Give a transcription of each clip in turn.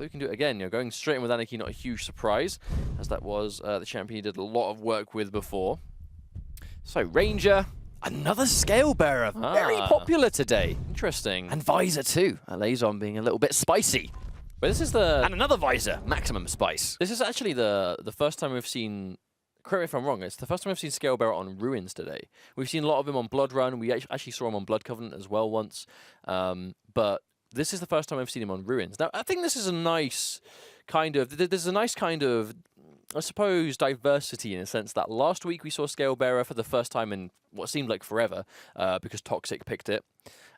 whether we can do it again. You know, going straight in with Anarchy, not a huge surprise, as that was the champion he did a lot of work with before. So Ranger, another Scale Bearer, very popular today. Interesting. And Visor too. alaizon being a little bit spicy. But this is and another Visor, maximum spice. This is actually the first time we've seen. Correct me if I'm wrong, it's the first time we've seen Scale Bearer on Ruins today. We've seen a lot of him on Blood Run. We actually saw him on Blood Covenant as well once. But this is the first time I've seen him on Ruins. Now, I think this is a nice kind of... There's a nice kind of, I suppose, diversity in a sense that last week we saw Scale Bearer for the first time in what seemed like forever because Toxic picked it.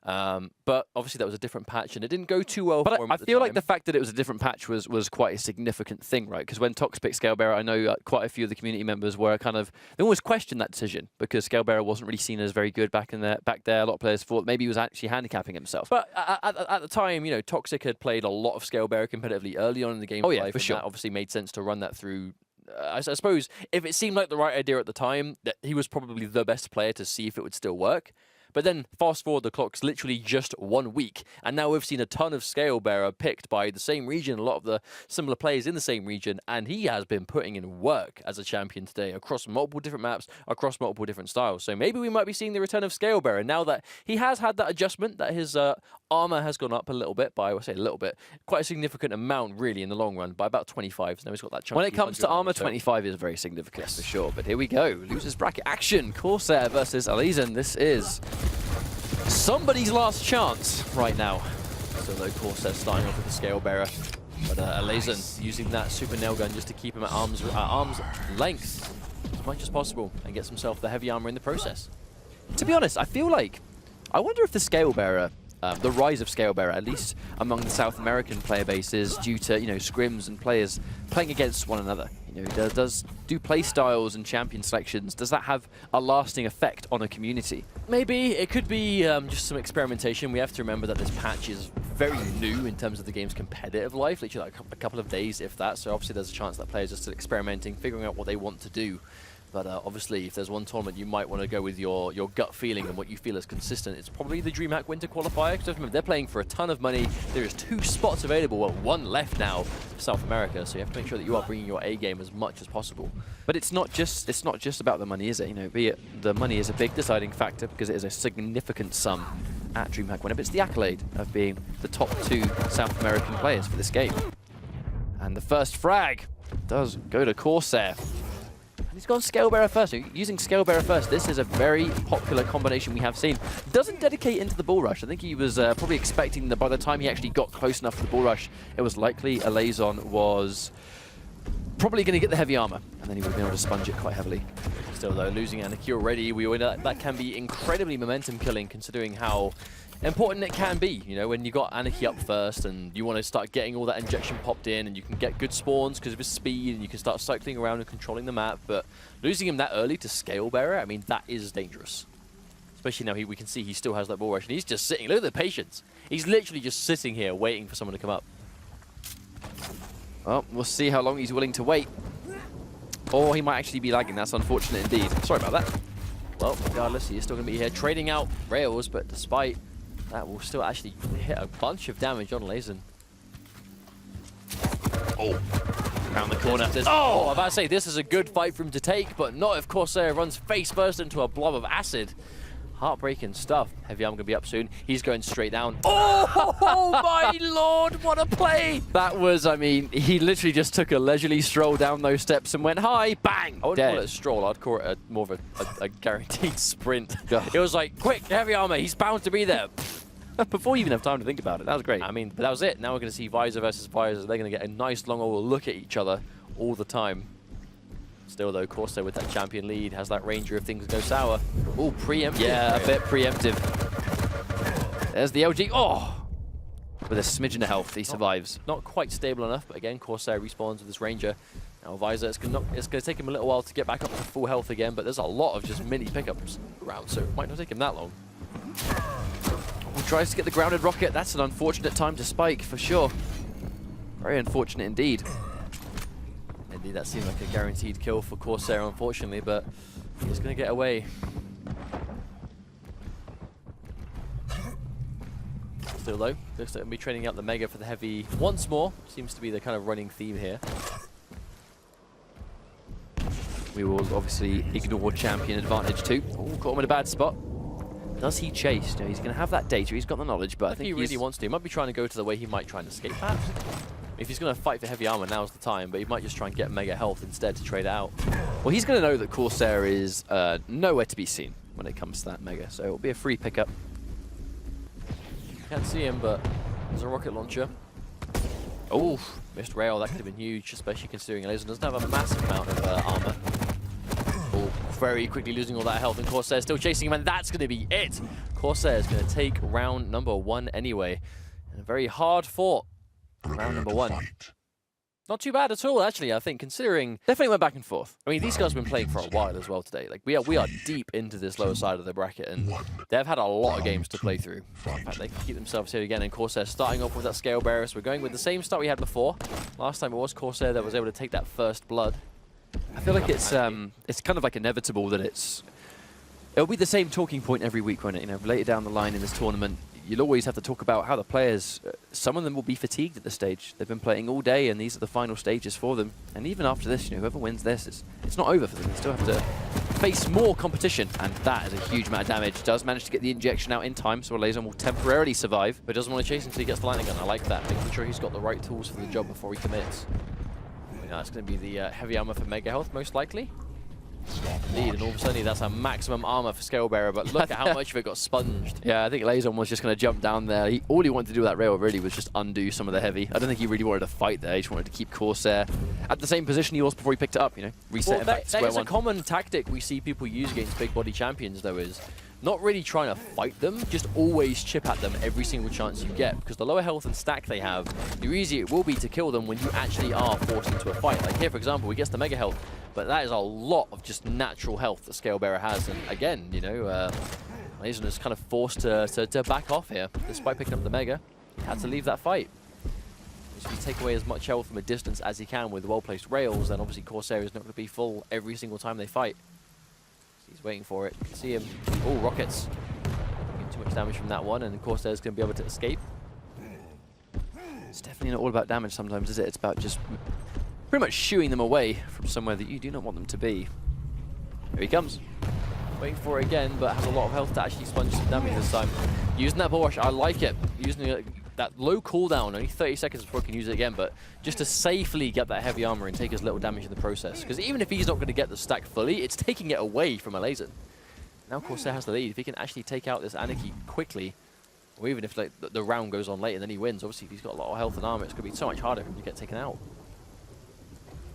But obviously that was a different patch and it didn't go too well for him at the time. I feel like the fact that it was a different patch was quite a significant thing, right? Because when Tox picked Scale Bearer, I know quite a few of the community members were kind of, they always questioned that decision because Scale Bearer wasn't really seen as very good back there. A lot of players thought maybe he was actually handicapping himself. But at the time, you know, Toxic had played a lot of Scale Bearer competitively early on in the game. Oh yeah, for sure. That obviously made sense to run that through. I suppose if it seemed like the right idea at the time, that he was probably the best player to see if it would still work. But then fast forward the clock's literally just 1 week, and now we've seen a ton of Scale Bearer picked by the same region, a lot of the similar players in the same region, and he has been putting in work as a champion today across multiple different maps, across multiple different styles. So maybe we might be seeing the return of Scale Bearer now that he has had that adjustment, that his armor has gone up a little bit by, I say a little bit, quite a significant amount really in the long run, by about 25. So now he's got that chunk. When it comes to armor, 25 is very significant for sure. But here we go, losers bracket action, korssa1r versus alaizon. This is somebody's last chance right now. So though korssa1r starting off with the Scale Bearer, but alaizon using that super nail gun just to keep him at arm's length as much as possible and gets himself the heavy armor in the process. To be honest, I feel like, I wonder if the Scale Bearer, the rise of Scale Bearer, at least among the South American player bases, due to, you know, scrims and players playing against one another. You know, do play styles and champion selections, does that have a lasting effect on a community? Maybe. It could be just some experimentation. We have to remember that this patch is very new in terms of the game's competitive life, literally like a couple of days, if that. So obviously there's a chance that players are still experimenting, figuring out what they want to do. But obviously, if there's one tournament you might want to go with your gut feeling and what you feel is consistent, it's probably the Dreamhack Winter qualifier. Because remember, they're playing for a ton of money. There is 2 spots available, well, 1 left now for South America. So you have to make sure that you are bringing your A game as much as possible. But it's not just about the money, is it? You know, be it the money is a big deciding factor because it is a significant sum at Dreamhack Winter. But it's the accolade of being the top 2 South American players for this game. And the first frag does go to korssa1r. He's gone Scale Bearer first. So using Scale Bearer first, this is a very popular combination we have seen. Doesn't dedicate into the bull rush. I think he was probably expecting that by the time he actually got close enough to the bull rush, it was likely alaizon was probably going to get the heavy armor, and then he would have been able to sponge it quite heavily. Still though, losing Anarchy already, that can be incredibly momentum killing considering how important it can be, you know, when you got Anarchy up first and you want to start getting all that injection popped in and you can get good spawns because of his speed and you can start cycling around and controlling the map. But losing him that early to Scale Bearer, I mean, that is dangerous. Especially now we can see he still has that bull rush and he's just sitting. Look at the patience. He's literally just sitting here waiting for someone to come up. Well, we'll see how long he's willing to wait. Or he might actually be lagging. That's unfortunate indeed. Sorry about that. Well, regardless, he is still going to be here trading out rails, but despite that, will still actually hit a bunch of damage on alaizon. Oh, around the corner. Oh, I'm about to say, this is a good fight for him to take, but not if korssa1r runs face first into a blob of acid. Heartbreaking stuff. Heavy armor going to be up soon. He's going straight down. Oh my lord, what a play! That was, I mean, he literally just took a leisurely stroll down those steps and went high, bang, I wouldn't call it a stroll, I'd call it more of a guaranteed sprint. It was like, quick, heavy armor, he's bound to be there. Before you even have time to think about it, that was great. I mean, but that was it. Now we're going to see Visor versus Visor. They're going to get a nice long old look at each other all the time. Still though, korssa1r with that champion lead has that Ranger if things go sour. Oh, preemptive. Yeah, a bit preemptive. There's the LG. Oh! With a smidgen of health, he survives. Not quite stable enough, but again, korssa1r respawns with this Ranger. Now Visor, it's going to take him a little while to get back up to full health again, but there's a lot of just mini pickups around, so it might not take him that long. He tries to get the grounded rocket. That's an unfortunate time to spike, for sure. Very unfortunate indeed. Indeed, that seemed like a guaranteed kill for korssa1r, unfortunately, but he's going to get away. Still though, looks like we'll be training out the Mega for the Heavy once more. Seems to be the kind of running theme here. We will obviously ignore champion advantage too. Oh, caught him in a bad spot. Does he chase? You know, he's going to have that data, he's got the knowledge, but I think he really wants to. He might be trying to go to the way he might try and escape perhaps. If he's going to fight for heavy armor, now's the time, but he might just try and get Mega health instead to trade it out. Well, he's going to know that korssa1r is nowhere to be seen when it comes to that Mega, so it'll be a free pickup. Can't see him, but there's a rocket launcher. Oh, missed rail, that could have been huge, especially considering alaizon doesn't have a massive amount of armor. Oh, very quickly losing all that health, and korssa1r still chasing him, and that's going to be it. korssa1r is going to take round number 1 anyway. And a very hard fought round number 1. Not too bad at all, actually, I think, considering... Definitely went back and forth. I mean, these guys have been playing for a while as well today. Like, we are deep into this lower side of the bracket, and they've had a lot of games to play through. In fact, they can keep themselves here again, and korssa1r starting off with that scale bearer. So we're going with the same start we had before. Last time it was korssa1r that was able to take that first blood. I feel like it's kind of like inevitable that it'll be the same talking point every week, won't it? You know, later down the line in this tournament, you'll always have to talk about how the players, some of them will be fatigued at this stage. They've been playing all day, and these are the final stages for them. And even after this, you know, whoever wins this, it's not over for them. They still have to face more competition, and that is a huge amount of damage. Does manage to get the injection out in time, so alaizon will temporarily survive, but doesn't want to chase until he gets the lightning gun. I like that, making sure he's got the right tools for the job before he commits. That's going to be the heavy armor for Mega health, most likely. Indeed, and all of a sudden that's a maximum armor for scale bearer, but look at how much of it got sponged. Yeah, I think alaizon was just going to jump down there. All he wanted to do with that rail really was just undo some of the heavy. I don't think he really wanted to fight there. He just wanted to keep korssa1r at the same position he was before he picked it up, you know, reset him back to square one. That is a common tactic we see people use against big body champions, though, is not really trying to fight them, just always chip at them every single chance you get, because the lower health and stack they have, the easier it will be to kill them when you actually are forced into a fight. Like here, for example, he gets the Mega health, but that is a lot of just natural health that scale bearer has, and again, you know, alaizon is kind of forced to back off here, despite picking up the Mega. He had to leave that fight. So you take away as much health from a distance as he can with well-placed rails, then obviously korssa1r is not going to be full every single time they fight. He's waiting for it. You can see him. Oh, rockets. Getting too much damage from that one, and korssa1r is going to be able to escape. It's definitely not all about damage sometimes, is it? It's about just pretty much shooing them away from somewhere that you do not want them to be. Here he comes. Waiting for it again, but has a lot of health to actually sponge some damage this time. Using that bull rush, I like it. Using that low cooldown, only 30 seconds before he can use it again, but just to safely get that heavy armor and take as little damage in the process. Because even if he's not going to get the stack fully, it's taking it away from alaizon. Now korssa1r has the lead. If he can actually take out this Anarchy quickly, or even if like, the round goes on late and then he wins, obviously if he's got a lot of health and armor, it's going to be so much harder for him to get taken out.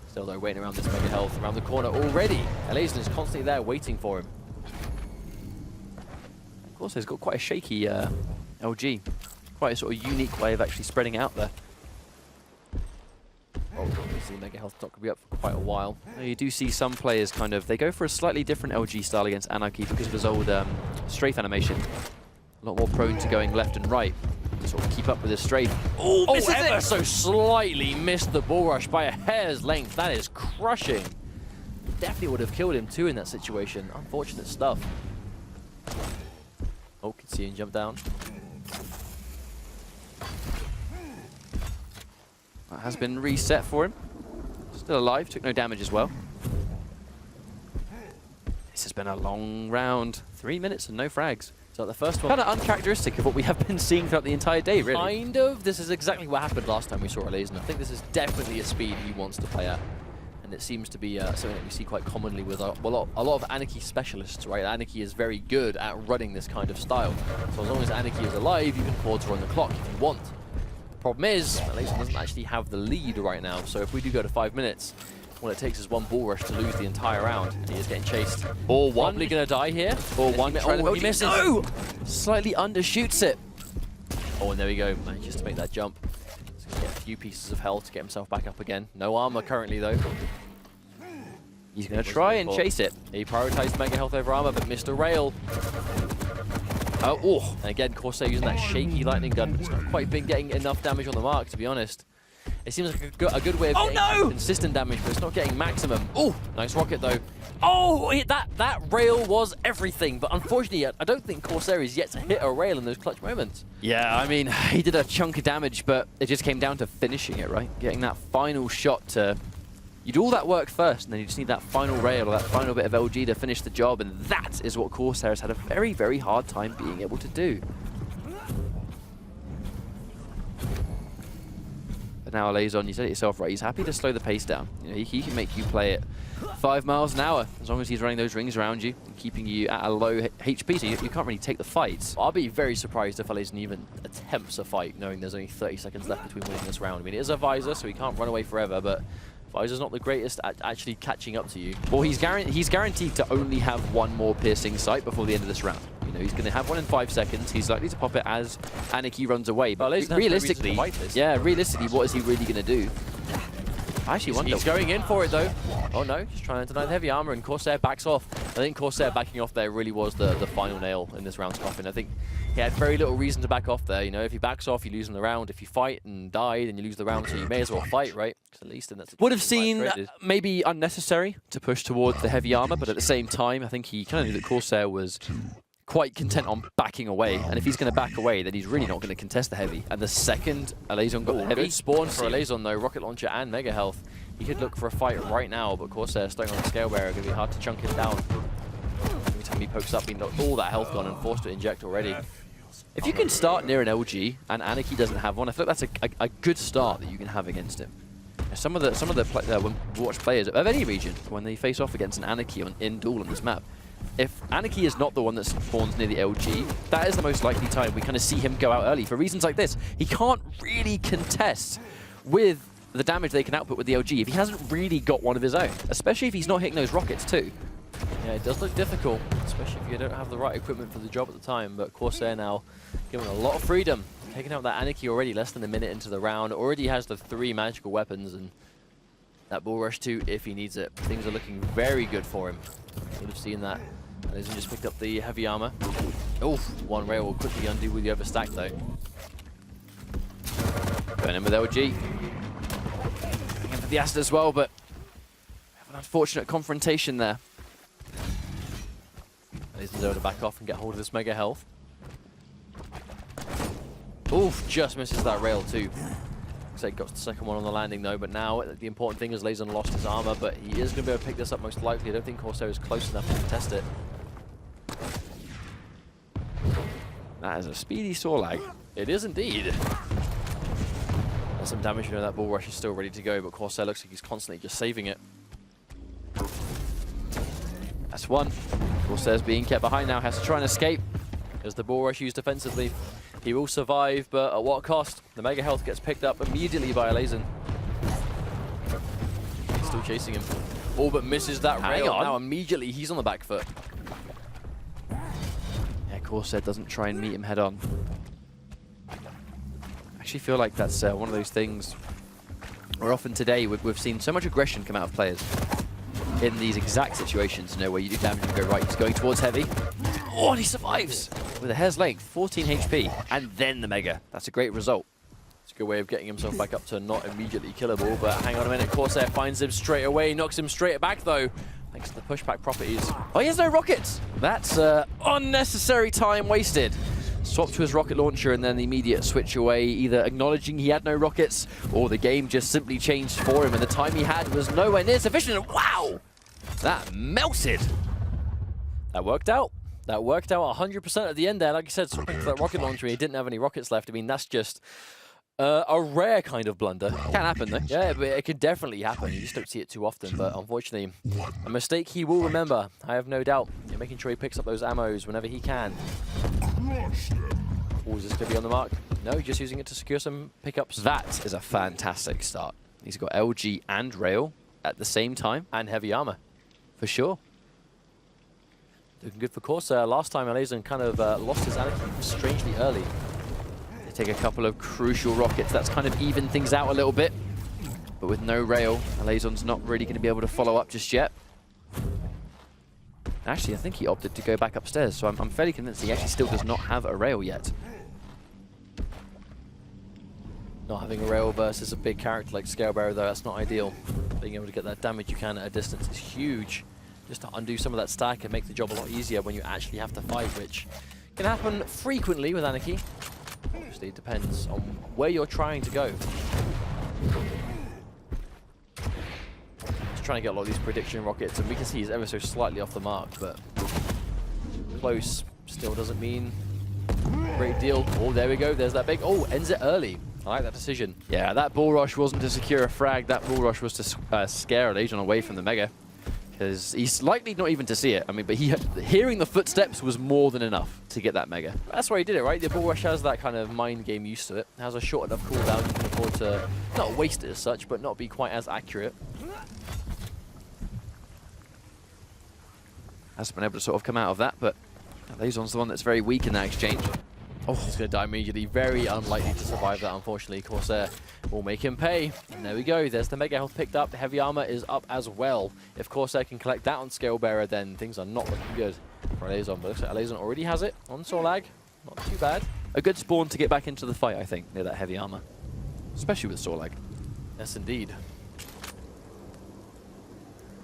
Still though, waiting around this Mega health around the corner already. alaizon is constantly there waiting for him. korssa1r's got quite a shaky LG. Quite a sort of unique way of actually spreading it out there. Oh, obviously Mega health not going to be up for quite a while. You do see some players kind of, they go for a slightly different LG style against Anarchy because of his old strafe animation. A lot more prone to going left and right to sort of keep up with his strafe. Oh, ever so slightly missed the bull rush by a hair's length. That is crushing. Definitely would have killed him too in that situation. Unfortunate stuff. Oh, can see him jump down. That has been reset for him. Still alive, took no damage as well. This has been a long round. 3 minutes and no frags. So the first one, kind of uncharacteristic of what we have been seeing throughout the entire day, really. Kind of. This is exactly what happened last time we saw alaizon. I think this is definitely a speed he wants to play at. And it seems to be something that we see quite commonly with a lot of Anarchy specialists, right? Anarchy is very good at running this kind of style. So as long as Anarchy is alive, you can afford to run the clock if you want. Problem is, alaizon doesn't actually have the lead right now, so if we do go to 5 minutes, all it takes is one bull rush to lose the entire round, and he is getting chased. Or one, probably going to die here. Or one, he misses. No! Slightly undershoots it. Oh, and there we go, manages to make that jump. He's going to get a few pieces of health to get himself back up again. No armor currently, though. He's going to try and chase it. He prioritized Mega health over armor, but missed a rail. Oh, and again, korssa1r using that shaky lightning gun, but it's not quite been getting enough damage on the mark, to be honest. It seems like a good way of getting consistent damage, but it's not getting maximum. Oh, nice rocket though. Oh, that rail was everything, but unfortunately, I don't think korssa1r is yet to hit a rail in those clutch moments. Yeah, I mean, he did a chunk of damage, but it just came down to finishing it, right? Getting that final shot to... You do all that work first, and then you just need that final rail or that final bit of LG to finish the job, and that is what korssa1r has had a very, very hard time being able to do. But now alaizon, you said it yourself, right? He's happy to slow the pace down. You know, he can make you play it 5 miles an hour as long as he's running those rings around you and keeping you at a low HP, so you can't really take the fights. I'll be very surprised if alaizon even attempts a fight, knowing there's only 30 seconds left between winning this round. I mean, it is a visor, so he can't run away forever, but visor's not the greatest at actually catching up to you. Well, he's guaranteed to only have one more piercing sight before the end of this round. You know, he's going to have one in 5 seconds. He's likely to pop it as Anarchy runs away. But realistically, realistically, what is he really going to do? I actually wonder. He's going in for it though. Oh no, just trying to deny the heavy armor, and korssa1r backs off. I think korssa1r backing off there really was the final nail in this round's coffin. I think he had very little reason to back off there. You know, if he backs off, you lose in the round. If you fight and die, then you lose the round. So you may as well fight, right? At least in that situation. Would have seen maybe unnecessary to push towards the heavy armor, but at the same time, I think he kind of knew that korssa1r was quite content on backing away, and if he's going to back away, then he's really not going to contest the heavy. And the second alaizon got the heavy, good spawn for alaizon though, rocket launcher and mega health. He could look for a fight right now, but korssa1r staying on the scale bearer, going to be hard to chunk him down. Every time he pokes up, he knocked all that health gone and forced to inject already. If you can start near an LG and Anarchy doesn't have one, I feel like that's a good start that you can have against him. Some of the when we watch players of any region, when they face off against an Anarchy in duel on this map, if Anarchy is not the one that spawns near the LG, that is the most likely time we kind of see him go out early for reasons like this. He can't really contest with the damage they can output with the LG if he hasn't really got one of his own, especially if he's not hitting those rockets too. Yeah, it does look difficult, especially if you don't have the right equipment for the job at the time, but korssa1r now given a lot of freedom. Taking out that Anarchy already less than a minute into the round, already has the 3 magical weapons and that bull rush too if he needs it. Things are looking very good for him. Would have seen that. alaizon just picked up the heavy armor. Oh, one rail will quickly undo with the overstack though. Going in with LG. Going in for the acid as well, but have an unfortunate confrontation there. alaizon's able to back off and get hold of this mega health. Oof, just misses that rail too. Looks like he got the second one on the landing though, but now the important thing is alaizon lost his armor, but he is going to be able to pick this up most likely. I don't think korssa1r is close enough to contest it. That is a speedy saw lag. It is indeed. There's some damage, you know, that bull rush is still ready to go, but korssa1r looks like he's constantly just saving it. That's one. korssa1r's being kept behind now, has to try and escape. As the bull rush used defensively. He will survive, but at what cost? The mega health gets picked up immediately by alaizon. He's still chasing him. All but misses that rail. Now immediately he's on the back foot. Yeah, korssa1r doesn't try and meet him head on. I actually feel like that's one of those things where often today we've seen so much aggression come out of players in these exact situations, you know, where you do damage and go right. He's going towards heavy. Oh, and he survives with a hair's length, 14 HP, and then the mega. That's a great result. It's a good way of getting himself back up to not immediately killable, but hang on a minute, korssa1r finds him straight away, knocks him straight back though, thanks to the pushback properties. Oh, he has no rockets! That's unnecessary time wasted. Swap to his rocket launcher and then the immediate switch away, either acknowledging he had no rockets, or the game just simply changed for him, and the time he had was nowhere near sufficient, and wow! That melted! That worked out. That worked out 100% at the end there. Like I said, swapping to that rocket launcher, he didn't have any rockets left. I mean, that's just a rare kind of blunder. Can happen, though. Yeah, but it could definitely happen. You just don't see it too often. But unfortunately, a mistake he will remember. I have no doubt. You're making sure he picks up those ammos whenever he can. Oh, is this going to be on the mark? No, he's just using it to secure some pickups. That is a fantastic start. He's got LG and rail at the same time, and heavy armor, for sure. Looking good for korssa1r. Last time alaizon kind of lost his Anarchy strangely early. They take a couple of crucial rockets. That's kind of evened things out a little bit. But with no rail, alaizon's not really going to be able to follow up just yet. Actually, I think he opted to go back upstairs, so I'm fairly convinced he actually still does not have a rail yet. Not having a rail versus a big character like Scalebearer, though, that's not ideal. Being able to get that damage you can at a distance is huge. Just to undo some of that stack and make the job a lot easier when you actually have to fight, which can happen frequently with Anarchy. Obviously, it depends on where you're trying to go. Just trying to get a lot of these prediction rockets, and we can see he's ever so slightly off the mark, but close still doesn't mean a great deal. Oh, there we go. There's that big. Oh, ends it early. I like that decision. Yeah, that bull rush wasn't to secure a frag. That bull rush was to scare alaizon away from the Mega. Because he's likely not even to see it. I mean, but hearing the footsteps was more than enough to get that Mega. That's why he did it, right? The bull rush has that kind of mind game use to it. It has a short enough cooldown. You can afford to not waste it as such, but not be quite as accurate. Hasn't been able to sort of come out of that, but alaizon's the one that's very weak in that exchange. Oh, he's going to die immediately. Very unlikely to survive that, unfortunately. Korssa1r will make him pay. And there we go. There's the Mega Health picked up. The Heavy Armor is up as well. If Korssa1r can collect that on Scalebearer, then things are not looking good for alaizon. But looks like alaizon already has it on Sorlag. Not too bad. A good spawn to get back into the fight, I think, near that Heavy Armor. Especially with Sorlag. Yes, indeed.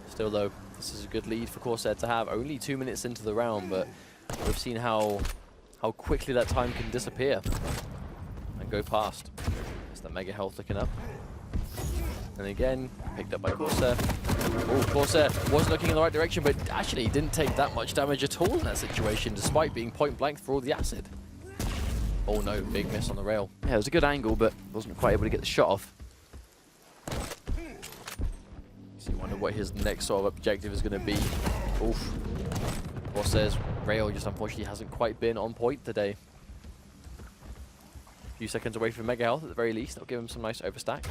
Still, though, this is a good lead for Korssa1r to have. Only 2 minutes into the round, but we've seen how quickly that time can disappear and go past. There's that Mega Health looking up. And again, picked up by Korssa1r. Oh, Korssa1r wasn't looking in the right direction, but actually didn't take that much damage at all in that situation, despite being point blank for all the acid. Oh no, big miss on the rail. Yeah, it was a good angle, but wasn't quite able to get the shot off. So you wonder what his next sort of objective is going to be. Oof. Korssa1r's rail just unfortunately hasn't quite been on point today. A few seconds away from Mega Health at the very least. That'll give him some nice overstack.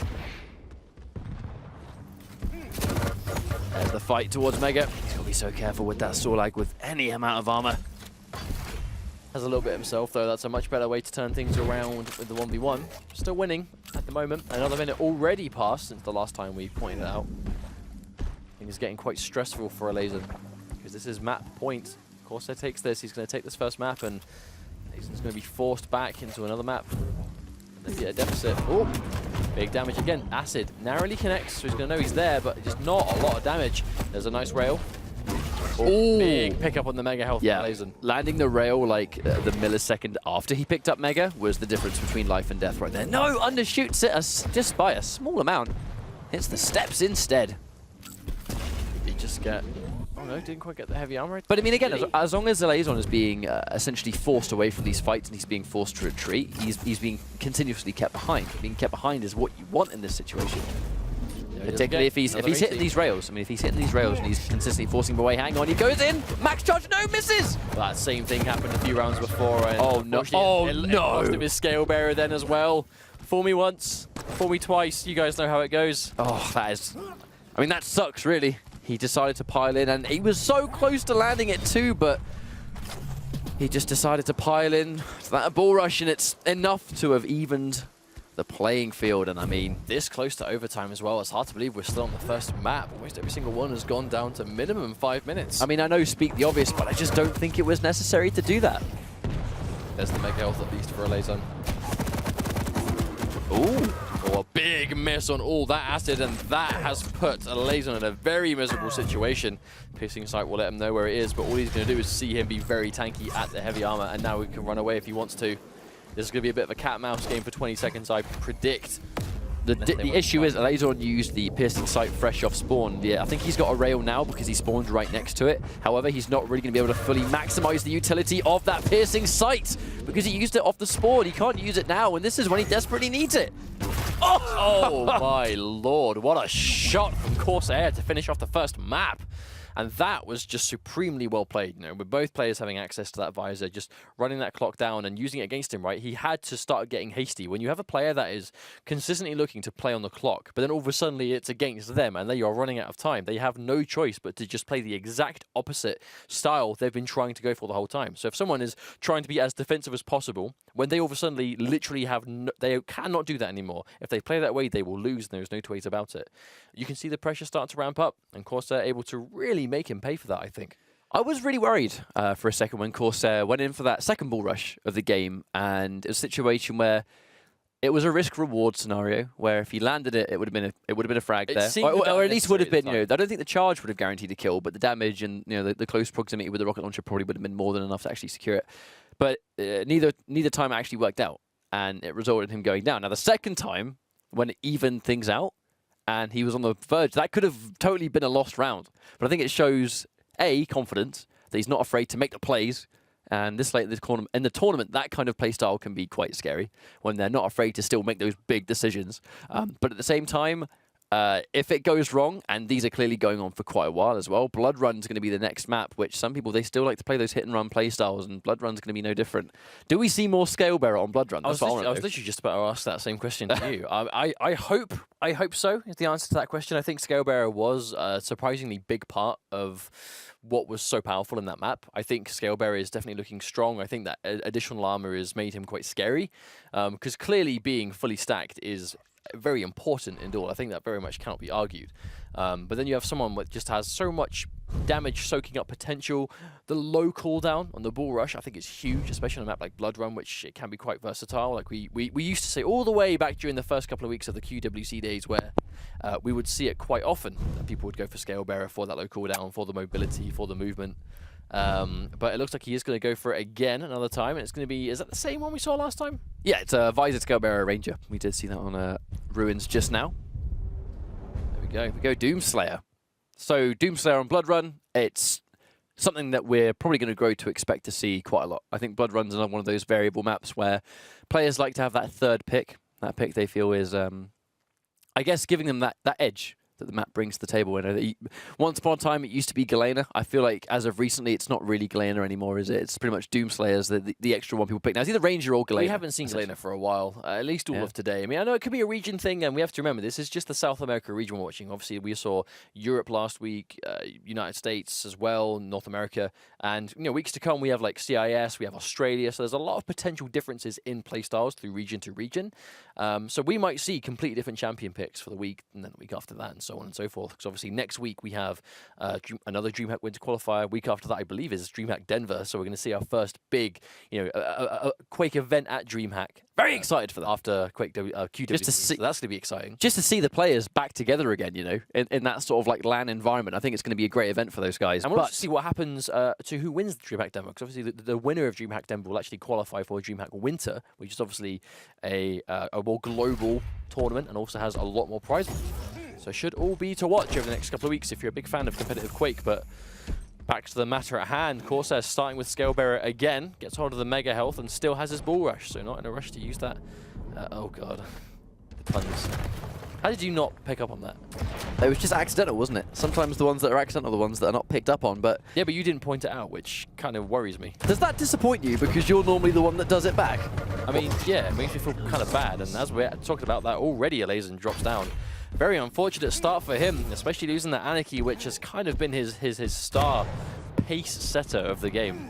There's the fight towards Mega. He's got to be so careful with that Sorlag with any amount of armor. Has a little bit himself though. That's a much better way to turn things around with the 1v1. Still winning at the moment. Another minute already passed since the last time we pointed it out. Things getting quite stressful for alaizon because this is map point. Korssa1r takes this. He's going to take this first map, and alaizon's going to be forced back into another map. And then be at a deficit. Oh, big damage again. Acid narrowly connects, so he's going to know he's there, but just not a lot of damage. There's a nice rail. Oh, big pickup on the Mega Health. Yeah, alaizon. Landing the rail like the millisecond after he picked up Mega was the difference between life and death right there. No, undershoots it just by a small amount. Hits the steps instead. Did he just get... Oh no, didn't quite get the Heavy Armor. But I mean, again, as long as alaizon is being essentially forced away from these fights and he's being forced to retreat, he's being continuously kept behind. Being kept behind is what you want in this situation. Particularly if he's hitting these rails. I mean, if he's hitting these rails and he's consistently forcing him away, hang on, he goes in, max charge, no, misses! Well, that same thing happened a few rounds before. And oh no! Oh no! It lost him his Scalebearer then as well. Fool me once, fool me twice. You guys know how it goes. Oh, that is. I mean, that sucks, really. He decided to pile in, and he was so close to landing it too, but he just decided to pile in. It's that bull rush, and it's enough to have evened the playing field. And I mean, this close to overtime as well. It's hard to believe we're still on the first map. Almost every single one has gone down to minimum 5 minutes. I mean, I know speak the obvious, but I just don't think it was necessary to do that. There's the Mega Health at least for alaizon. Ooh. Oh, a big miss on all that acid, and that has put alaizon in a very miserable situation. Piercing Sight will let him know where it is, but all he's going to do is see him be very tanky at the Heavy Armor, and now he can run away if he wants to. This is going to be a bit of a cat and mouse game for 20 seconds, I predict. The issue is alaizon used the Piercing Sight fresh off spawn. Yeah, I think he's got a rail now because he spawned right next to it. However, he's not really going to be able to fully maximize the utility of that Piercing Sight because he used it off the spawn. He can't use it now, and this is when he desperately needs it. Oh my lord, what a shot from Korssa1r to finish off the first map. And that was just supremely well played, you know, with both players having access to that visor, just running that clock down and using it against him, right? He had to start getting hasty. When you have a player that is consistently looking to play on the clock, but then all of a sudden it's against them and they are running out of time, they have no choice but to just play the exact opposite style they've been trying to go for the whole time. So if someone is trying to be as defensive as possible, when they all of a sudden literally have they cannot do that anymore. If they play that way, they will lose, and there's no two ways about it. You can see the pressure start to ramp up, and Korssa1r able to really make him pay for that, I think. I was really worried for a second when Korssa1r went in for that second bull rush of the game, and it was a situation where It was a risk-reward scenario where if he landed it, it would have been a frag there, or at least would have been. I don't think the charge would have guaranteed a kill, but the damage and the close proximity with the rocket launcher probably would have been more than enough to actually secure it. But neither time actually worked out, and it resulted in him going down. Now the second time, when it evened things out, and he was on the verge, that could have totally been a lost round. But I think it shows confidence that he's not afraid to make the plays. And this late in the tournament, that kind of play style can be quite scary when they're not afraid to still make those big decisions. But at the same time, if it goes wrong, and these are clearly going on for quite a while as well, Blood Run's going to be the next map, which some people, they still like to play those hit-and-run play styles, and Blood Run's going to be no different. Do we see more scale bearer on Blood Run? I was literally just about to ask that same question to you. I hope so is the answer to that question. I think scale bearer was a surprisingly big part of what was so powerful in that map. I think scale bearer is definitely looking strong. I think that additional armor has made him quite scary, because clearly being fully stacked is very important in duel. I think that very much cannot be argued. But then you have someone that just has so much damage soaking up potential. The low cooldown on the bull rush I think is huge, especially on a map like Blood Run, which it can be quite versatile. Like we used to say all the way back during the first couple of weeks of the QWC days, where we would see it quite often that people would go for scale bearer for that low cooldown, for the mobility, for the movement. But it looks like he is going to go for it again another time, and it's going to be, is that the same one we saw last time? Yeah, it's a Visor Scale Bearer Ranger. We did see that on Ruins just now. There we go, Doomslayer. So Doomslayer on Blood Run, it's something that we're probably going to grow to expect to see quite a lot. I think Blood Run's another one of those variable maps where players like to have that third pick. That pick they feel is, I guess, giving them that edge that the map brings to the table. Once upon a time, it used to be Galena. I feel like as of recently, it's not really Galena anymore, is it? It's pretty much Doomslayer's the extra one people pick. Now, it's either Ranger or Galena. We haven't seen Galena for a while, at least all of today. I mean, I know it could be a region thing, and we have to remember, this is just the South America region we're watching. Obviously, we saw Europe last week, United States as well, North America, and weeks to come, we have like CIS, we have Australia, so there's a lot of potential differences in playstyles through region to region. So we might see completely different champion picks for the week, and then the week after that, and so on and so forth. Because obviously next week we have another Dreamhack Winter qualifier. Week after that, I believe, is Dreamhack Denver. So we're going to see our first big, Quake event at Dreamhack. Very excited for that after Quake QWC. Just to see, so that's going to be exciting. Just to see the players back together again, in that sort of like LAN environment. I think it's going to be a great event for those guys. And we'll see what happens to who wins the Dreamhack Denver. Because obviously the winner of Dreamhack Denver will actually qualify for Dreamhack Winter, which is obviously a more global tournament and also has a lot more prize money. So should all be to watch over the next couple of weeks if you're a big fan of competitive Quake. But back to the matter at hand, korssa1r starting with Scale Bearer again, gets hold of the Mega Health and still has his Bull Rush, so not in a rush to use that. Oh god, the puns. How did you not pick up on that? It was just accidental, wasn't it? Sometimes the ones that are accidental are the ones that are not picked up on, but... Yeah, but you didn't point it out, which kind of worries me. Does that disappoint you because you're normally the one that does it back? I mean, yeah, it makes me feel kind of bad, and as we're talking about that already, alaizon drops down. Very unfortunate start for him, especially losing that Anarchy, which has kind of been his star pace setter of the game.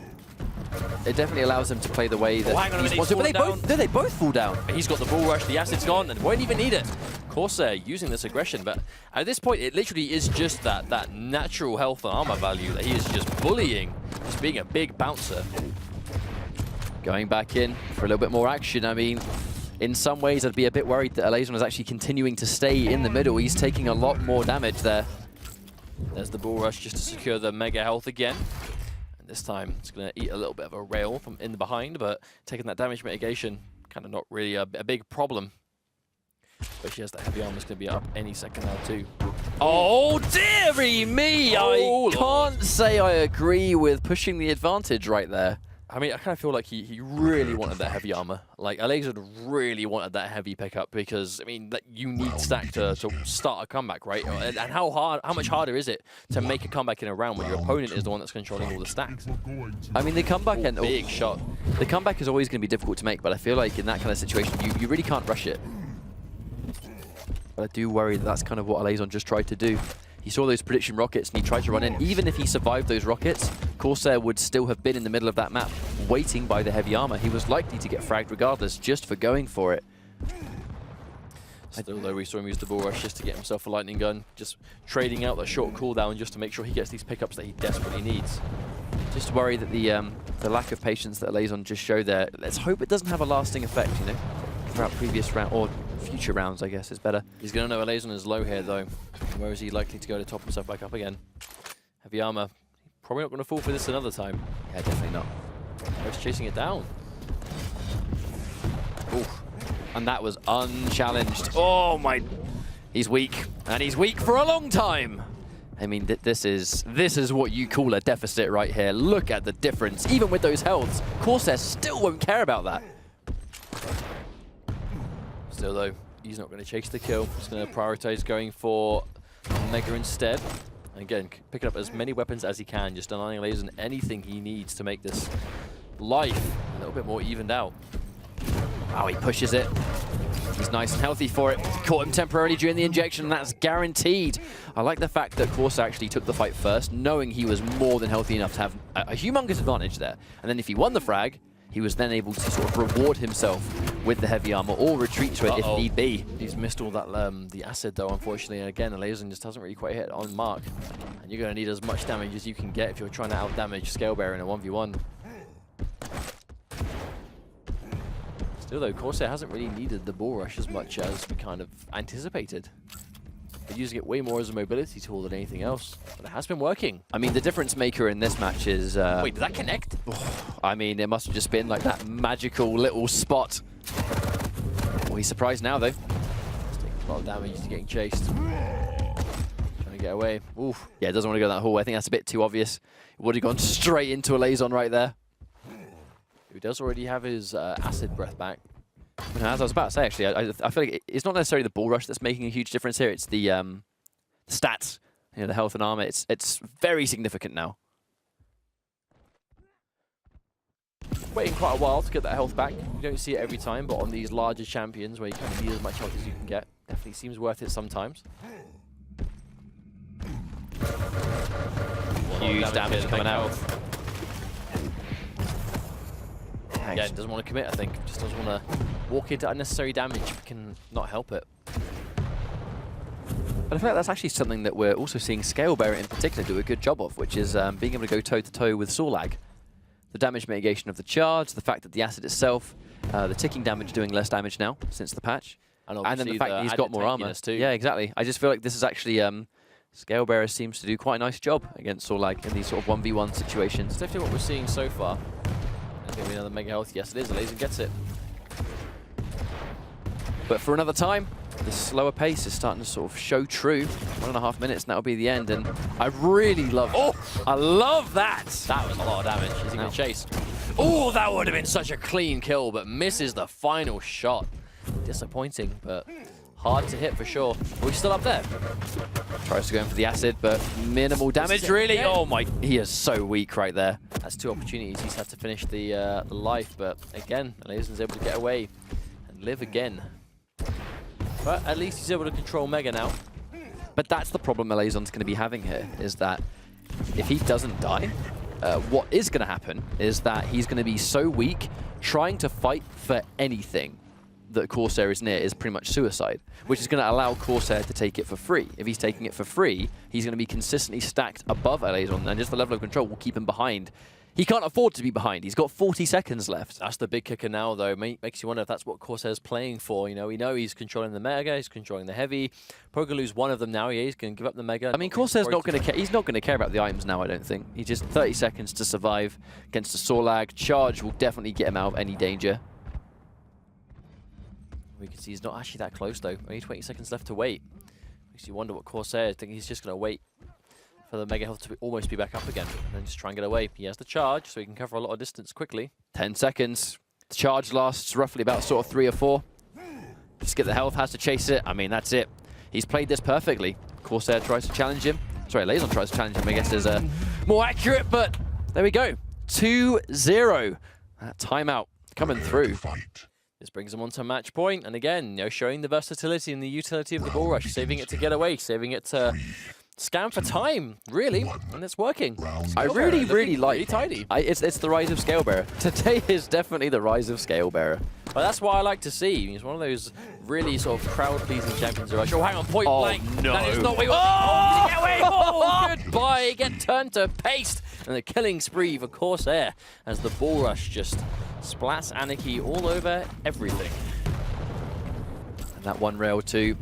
It definitely allows him to play the way that he's wanted, but they both fall down. He's got the Bull Rush, the acid's gone, and won't even need it. korssa1r using this aggression, but at this point, it literally is just that natural health and armor value that he is just bullying, just being a big bouncer. Going back in for a little bit more action. I mean, in some ways, I'd be a bit worried that alaizon is actually continuing to stay in the middle. He's taking a lot more damage there. There's the Bull Rush just to secure the Mega Health again. This time, it's going to eat a little bit of a rail from in the behind, but taking that damage mitigation, kind of not really a big problem. But she has that heavy armor, is going to be up any second now too. Oh, dearie me! I can't say I agree with pushing the advantage right there. I mean, I kind of feel like he really wanted that heavy armor. Like, alaizon really wanted that heavy pickup because, I mean, you need stack to start a comeback, right? And how much harder is it to make a comeback in a round when your opponent is the one that's controlling all the stacks? I mean, the comeback and big shot. The comeback is always going to be difficult to make, but I feel like in that kind of situation, you really can't rush it. But I do worry that that's kind of what alaizon just tried to do. He saw those prediction rockets and he tried to run in. Even if he survived those rockets, korssa1r would still have been in the middle of that map, waiting by the heavy armor. He was likely to get fragged regardless, just for going for it. Still, though, we saw him use the Bull Rush just to get himself a lightning gun, just trading out that short cooldown just to make sure he gets these pickups that he desperately needs. Just worry that the lack of patience that alaizon just showed there, let's hope it doesn't have a lasting effect, throughout previous round, or future rounds, I guess is better. He's going to know alaizon is low here, though. Where is he likely to go to top himself back up again? Heavy armor. Probably not going to fall for this another time. Yeah, definitely not. He's chasing it down. Oof. And that was unchallenged. Oh my! He's weak, and he's weak for a long time. I mean, this is what you call a deficit right here. Look at the difference. Even with those healths, korssa1r still won't care about that. Still, though, he's not going to chase the kill. He's going to prioritize going for Mega instead. And again, picking up as many weapons as he can, just denying alaizon anything he needs to make this life a little bit more evened out. Wow, he pushes it. He's nice and healthy for it. Caught him temporarily during the injection, and that's guaranteed. I like the fact that korssa1r actually took the fight first, knowing he was more than healthy enough to have a humongous advantage there. And then if he won the frag, he was then able to sort of reward himself with the heavy armor or retreat to it if need be. He's missed all that the acid though, unfortunately. And again, alaizon just hasn't really quite hit on mark. And you're going to need as much damage as you can get if you're trying to out-damage Scalebearer in a 1v1. Still though, korssa1r hasn't really needed the ball rush as much as we kind of anticipated. They're using it way more as a mobility tool than anything else. But it has been working. I mean, the difference maker in this match is... Wait, did that connect? I mean, it must have just been like that magical little spot. Well, he's surprised now, though. He's taking a lot of damage. He's getting chased. Trying to get away. Oof. Yeah, doesn't want to go that hole. I think that's a bit too obvious. It would have gone straight into alaizon right there. He does already have his acid breath back. As I was about to say, actually, I feel like it's not necessarily the ball rush that's making a huge difference here. It's the stats, you know, the health and armor. It's very significant now. Waiting quite a while to get that health back. You don't see it every time, but on these larger champions where you kind of need as much health as you can get, definitely seems worth it sometimes. Huge damage coming out. Yeah, doesn't want to commit, I think. Just doesn't want to walk into unnecessary damage. We can not help it. But I feel like that's actually something that we're also seeing Scalebearer in particular do a good job of, which is being able to go toe-to-toe with Sorlag. The damage mitigation of the charge, the fact that the acid itself, the ticking damage doing less damage now since the patch, and then the fact that he's got more armor. Too. Yeah, exactly. I just feel like this is actually... Scalebearer seems to do quite a nice job against Sorlag in these sort of 1v1 situations. It's definitely what we're seeing so far. Maybe another mega health. Yes, it is. alaizon gets it. But for another time, the slower pace is starting to sort of show true. 1.5 minutes, and that'll be the end. And I really love. Oh, I love that. That was a lot of damage. Is he going to chase? Oh, that would have been such a clean kill, but misses the final shot. Disappointing, but hard to hit for sure. Are we still up there? Tries to go in for the acid, but minimal damage, really. Oh my, he is so weak right there. That's 2 opportunities. He's had to finish the life, but again, alaizon's able to get away and live again. But at least he's able to control Mega now. But that's the problem alaizon's going to be having here, is that if he doesn't die, what is going to happen is that he's going to be so weak, trying to fight for anything that korssa1r is near is pretty much suicide, which is going to allow korssa1r to take it for free. If he's taking it for free, he's going to be consistently stacked above alaizon, and just the level of control will keep him behind. He can't afford to be behind. He's got 40 seconds left. That's the big kicker now, though. Makes you wonder if that's what korssa1r is playing for. You know, we know he's controlling the Mega, he's controlling the Heavy. Probably going to lose one of them now. Yeah, he's going to give up the Mega. I mean, korssa1r's not going to care. He's not going to care about the items now, I don't think. He's just 30 seconds to survive against the Sorlag. Charge will definitely get him out of any danger. We can see he's not actually that close, though. Only 20 seconds left to wait. Makes you wonder what korssa1r, I think he's just going to wait for the Mega Health to almost be back up again and then just try and get away. He has the charge, so he can cover a lot of distance quickly. 10 seconds. The charge lasts roughly about sort of 3 or 4. Just get the health, has to chase it. I mean, that's it. He's played this perfectly. korssa1r tries to challenge him. Sorry, alaizon tries to challenge him, I guess is more accurate, but there we go. 2-0. Timeout coming through. This brings him on to match point, and again, you know, showing the versatility and the utility of the ball rush, saving it to get away, saving it to scan for time, really, and it's working. I really like really tidy. It's the rise of Scalebearer. Today is definitely the rise of Scalebearer. But that's what I like to see. He's one of those really sort of crowd-pleasing champions. Oh, hang on, point blank. No. That is not what he wants. Get away! Oh, goodbye. Get turned to paste. And the killing spree for korssa1r as the ball rush just splats anarchy all over everything. That one rail to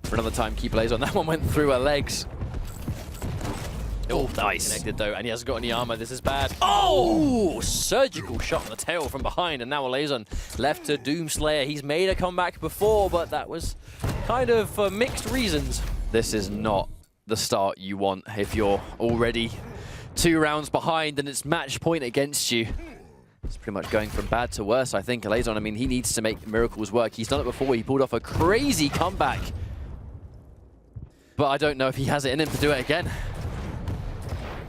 for another time keep alaizon. That one went through her legs. Oh, nice. Connected though, and he hasn't got any armor. This is bad. Oh! Surgical shot on the tail from behind, and now alaizon left to Doomslayer. He's made a comeback before, but that was kind of for mixed reasons. This is not the start you want if you're already 2 rounds behind and it's match point against you. It's pretty much going from bad to worse, I think. alaizon, I mean, he needs to make miracles work. He's done it before. He pulled off a crazy comeback. But I don't know if he has it in him to do it again.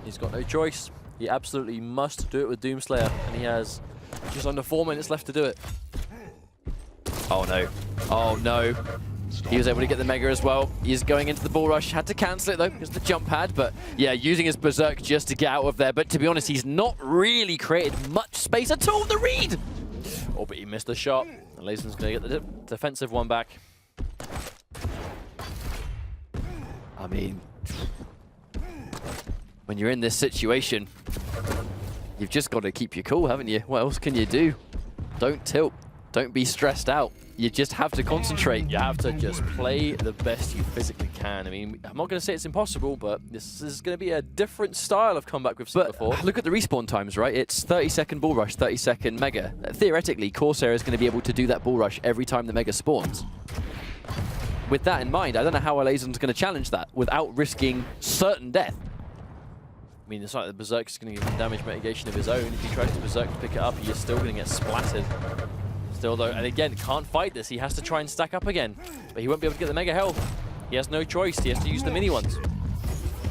He's got no choice. He absolutely must do it with Doomslayer, and he has just under 4 minutes left to do it. Oh no. Oh no. He was able to get the Mega as well. He's going into the ball rush. Had to cancel it though because the jump pad. But yeah, using his Berserk just to get out of there. But to be honest, he's not really created much space at all. The read! Oh, but he missed the shot. alaizon's going to get the defensive one back. I mean, when you're in this situation, you've just got to keep your cool, haven't you? What else can you do? Don't tilt. Don't be stressed out. You just have to concentrate. You have to just play the best you physically can. I mean, I'm not going to say it's impossible, but this is going to be a different style of comeback we've seen before. Look at the respawn times, right? It's 30-second ball rush, 30-second Mega. Theoretically, korssa1r is going to be able to do that ball rush every time the Mega spawns. With that in mind, I don't know how alaizon's going to challenge that without risking certain death. I mean, it's like the Berserk is going to give him damage mitigation of his own. If he tries to Berserk to pick it up, he is still going to get splattered. Still though, and again, can't fight this. He has to try and stack up again. But he won't be able to get the Mega health. He has no choice. He has to use the mini ones.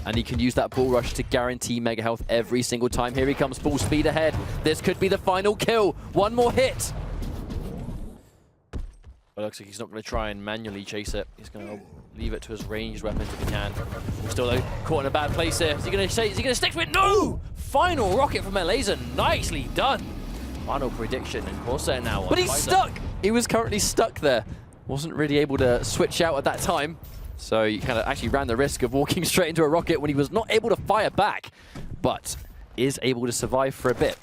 And he can use that ball rush to guarantee Mega health every single time. Here he comes, full speed ahead. This could be the final kill. One more hit. But it looks like he's not going to try and manually chase it. He's going to leave it to his ranged weapons if he can. Still though, caught in a bad place here. Is he going to stick to it? No! Final rocket from alaizon. Nicely done. Final prediction, and korssa1r now on. But he's stuck! He was currently stuck there. Wasn't really able to switch out at that time. So he kind of actually ran the risk of walking straight into a rocket when he was not able to fire back. But is able to survive for a bit.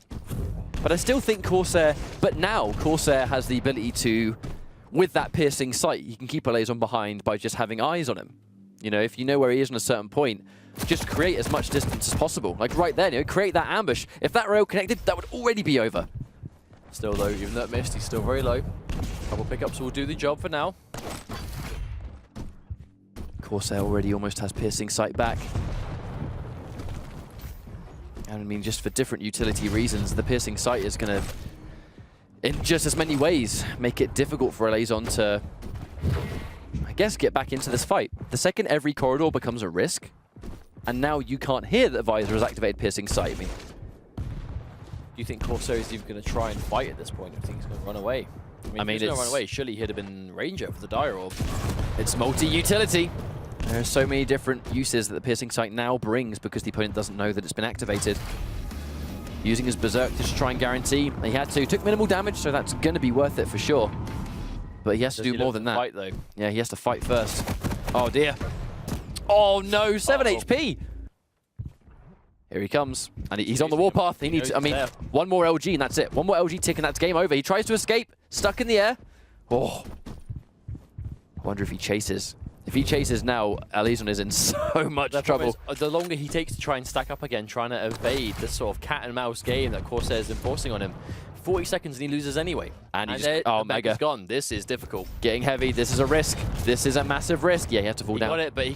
But I still think korssa1r, but now korssa1r has the ability to, with that piercing sight, you can keep alaizon behind by just having eyes on him. You know, if you know where he is on a certain point, just create as much distance as possible. Like right there, you know, create that ambush. If that rail connected, that would already be over. Still though, even though it missed, he's still very low. A couple pickups will do the job for now. korssa1r already almost has piercing sight back. And I mean, just for different utility reasons, the piercing sight is going to, in just as many ways, make it difficult for alaizon to, I guess, get back into this fight. The second every corridor becomes a risk, and now you can't hear that the visor has activated piercing sight. I mean, do you think korssa1r is even going to try and fight at this point? I think he's going to run away. I mean, if he's going to run away, surely he'd have been Ranger for the Dire Orb. It's multi-utility. There are so many different uses that the piercing sight now brings because the opponent doesn't know that it's been activated. Using his Berserk to just try and guarantee. He had to. Took minimal damage, so that's going to be worth it for sure. But he has to do more than that. Fight, though? Yeah, he has to fight first. Oh, dear. Oh, no. 7 HP. Here he comes. And he's on the warpath. He needs, I mean, one more LG and that's it. One more LG tick and that's game over. He tries to escape. Stuck in the air. Oh. I wonder if he chases. If he chases now, alaizon is in so much trouble. The longer he takes to try and stack up again, trying to evade this sort of cat and mouse game that korssa1r is enforcing on him, 40 seconds and he loses anyway. And he just, oh, the Mega's gone. This is difficult. Getting heavy. This is a risk. This is a massive risk. Yeah, you have to fall down. He got it, but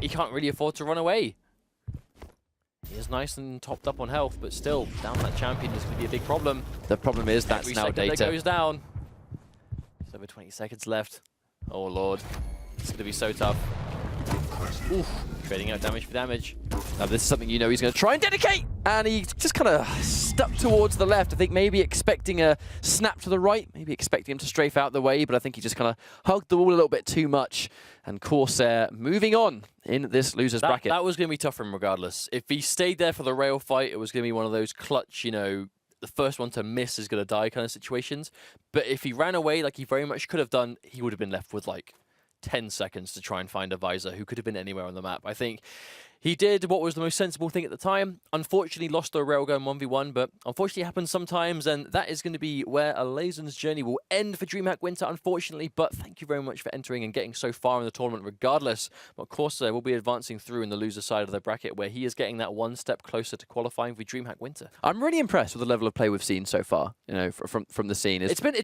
he can't really afford to run away. He is nice and topped up on health, but still, down that champion is going to be a big problem. The problem is that's every now data. That goes down. There's over 20 seconds left. Oh, Lord. It's going to be so tough. Oof. Trading out damage for damage. Now this is something you know he's going to try and dedicate. And he just kind of stuck towards the left. I think maybe expecting a snap to the right. Maybe expecting him to strafe out the way. But I think he just kind of hugged the wall a little bit too much. And korssa1r moving on in this loser's bracket. That was going to be tough for him regardless. If he stayed there for the rail fight, it was going to be one of those clutch, you know, the first one to miss is going to die kind of situations. But if he ran away like he very much could have done, he would have been left with like 10 seconds to try and find a visor who could have been anywhere on the map. I think he did what was the most sensible thing at the time. Unfortunately, lost to a railgun 1v1, but unfortunately it happens sometimes, and that is going to be where alaizon's journey will end for Dreamhack Winter, unfortunately. But thank you very much for entering and getting so far in the tournament regardless. But of course, we'll be advancing through in the loser side of the bracket, where he is getting that one step closer to qualifying for Dreamhack Winter. I'm really impressed with the level of play we've seen so far, you know, from the scene. It's been